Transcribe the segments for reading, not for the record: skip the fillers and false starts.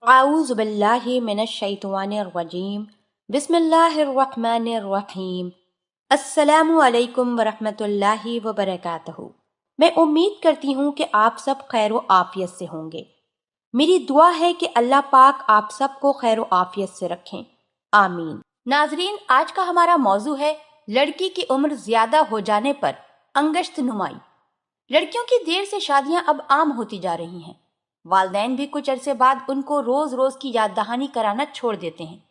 अऊज़ु बिल्लाहि मिनश शैतानिर रजीम। बिस्मिल्लाहिर रहमानिर रहीम। अस्सलामु अलैकुम वरहमतुल्लाहि वबरकातुहू। मैं उम्मीद करती हूँ कि आप सब खैर व आफियत से होंगे। मेरी दुआ है कि अल्लाह पाक आप सबको खैर व आफियत से रखें, आमीन। नाजरीन, आज का हमारा मौजू है लड़की की उम्र ज्यादा हो जाने पर अंगश्त नुमाई। लड़कियों की देर से शादियां अब आम होती जा रही हैं। वालिदैन भी कुछ अरसे बाद उनको रोज रोज की याद दहानी कराना छोड़ देते हैं,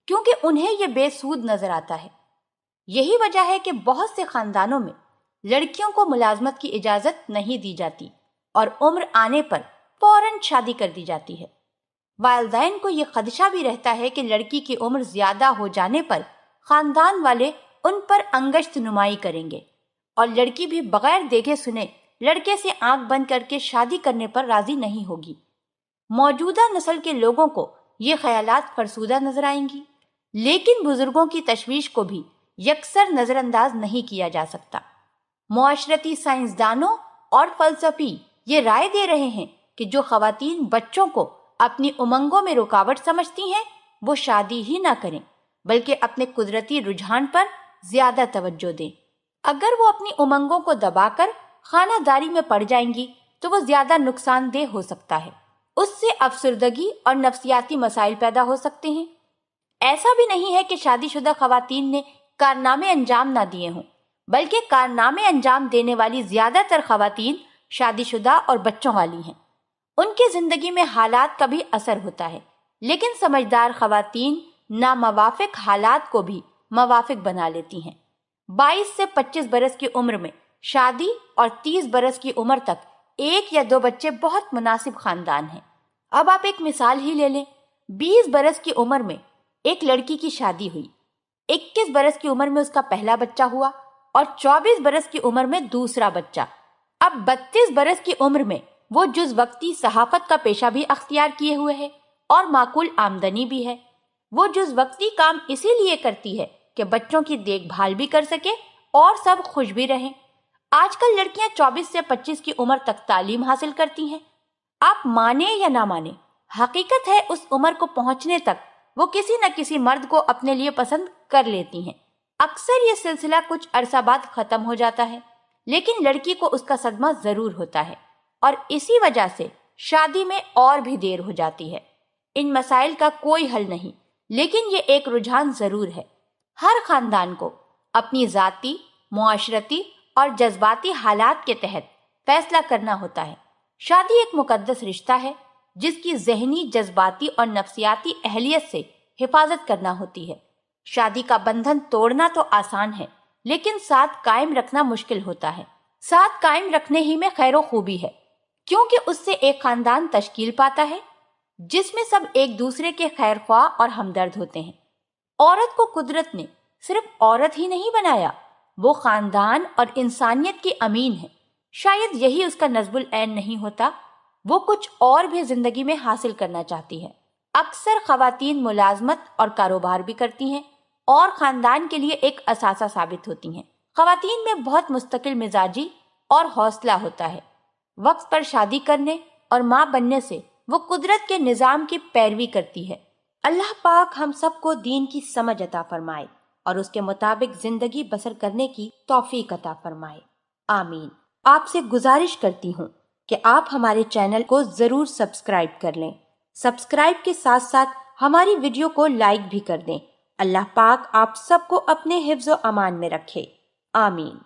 क्योंकि उन्हें ये बेसूद नजर आता है। यही वजह है कि बहुत से खानदानों में लड़कियों को मुलाजमत की इजाजत नहीं दी जाती और उम्र आने पर फौरन शादी कर दी जाती है। वालिदैन को ये खदशा भी रहता है कि लड़की की उम्र ज्यादा हो जाने पर खानदान वाले उन पर अंगश्त नुमाई करेंगे और लड़की भी बगैर देखे सुने लड़के से आंख बंद करके शादी करने पर राजी नहीं होगी। मौजूदा नस्ल के लोगों को ये ख्यालात फरसूदा नजर आएंगी, लेकिन बुजुर्गों की तशवीश को भी यकसर नजरअंदाज नहीं किया जा सकता। मुआशरती साइंसदानों और फलसफी ये राय दे रहे हैं कि जो खवातीन बच्चों को अपनी उमंगों में रुकावट समझती हैं, वो शादी ही ना करें, बल्कि अपने कुदरती रुझान पर ज्यादा तवज्जो दें। अगर वो अपनी उमंगों को दबाकर खानादारी में पड़ जाएंगी तो वो ज्यादा नुकसानदेह हो सकता है। उससे अफसरदगी और नफ्सियाती मसाइल पैदा हो सकते हैं। ऐसा भी नहीं है कि शादीशुदा खवातीन ने कारनामे अंजाम ना दिए हों, बल्कि कारनामे अंजाम देने वाली ज्यादातर खवातीन शादीशुदा और बच्चों वाली हैं। उनकी जिंदगी में हालात का भी असर होता है, लेकिन समझदार खवातीन नामवाफिक हालात को भी मवाफिक बना लेती हैं। 22 से 25 बरस की उम्र में शादी और 30 बरस की उम्र तक 1 या 2 बच्चे बहुत मुनासिब खानदान हैं। अब आप एक मिसाल ही ले लें। 20 बरस की उम्र में एक लड़की की शादी हुई, 21 बरस की उम्र में उसका पहला बच्चा हुआ और 24 बरस की उम्र में दूसरा बच्चा। अब 32 बरस की उम्र में वो जुज़ वक्ती सहाफत का पेशा भी अख्तियार किए हुए है और माकूल आमदनी भी है। वो जुज़ वक्ती काम इसीलिए करती है कि बच्चों की देखभाल भी कर सके और सब खुश भी रहें। आजकल लड़कियां 24 से 25 की उम्र तक तालीम हासिल करती हैं। आप माने या ना माने, हकीकत है उस उम्र को पहुंचने तक वो किसी न किसी मर्द को अपने लिए पसंद कर लेती हैं। अक्सर ये सिलसिला कुछ अरसा बाद खत्म हो जाता है, लेकिन लड़की को उसका सदमा जरूर होता है और इसी वजह से शादी में और भी देर हो जाती है। इन मसाइल का कोई हल नहीं, लेकिन ये एक रुझान जरूर है। हर खानदान को अपनी जाती, मुआशरती और जज्बाती हालात के तहत फैसला करना होता है। शादी एक मुकद्दस रिश्ता है जिसकी जहनी, जज्बाती और नफ्सियाती अहलियत से हिफाजत करना होती है। शादी का बंधन तोड़ना तो आसान है, लेकिन साथ कायम रखना मुश्किल होता है। साथ कायम रखने ही में खैर खूबी है, क्योंकि उससे एक खानदान तश्कील पाता है जिसमें सब एक दूसरे के खैर ख्वाह और हमदर्द होते हैं। औरत को कुदरत ने सिर्फ औरत ही नहीं बनाया, वो खानदान और इंसानियत की अमीन है। शायद यही उसका नज़्बुल ऐन नहीं होता, वो कुछ और भी जिंदगी में हासिल करना चाहती है। अक्सर खवातीन मुलाजमत और कारोबार भी करती हैं और खानदान के लिए एक असासा साबित होती हैं। खवातीन में बहुत मुस्तकिल मिजाजी और हौसला होता है। वक्त पर शादी करने और माँ बनने से वो कुदरत के निज़ाम की पैरवी करती है। अल्लाह पाक हम सबको दीन की समझ अता फरमाए और उसके मुताबिक जिंदगी बसर करने की तौफीक अता फरमाए, आमीन। आपसे गुजारिश करती हूँ कि आप हमारे चैनल को जरूर सब्सक्राइब कर लें। सब्सक्राइब के साथ साथ हमारी वीडियो को लाइक भी कर दें। अल्लाह पाक आप सबको अपने हिफ्ज़ व अमान में रखे, आमीन।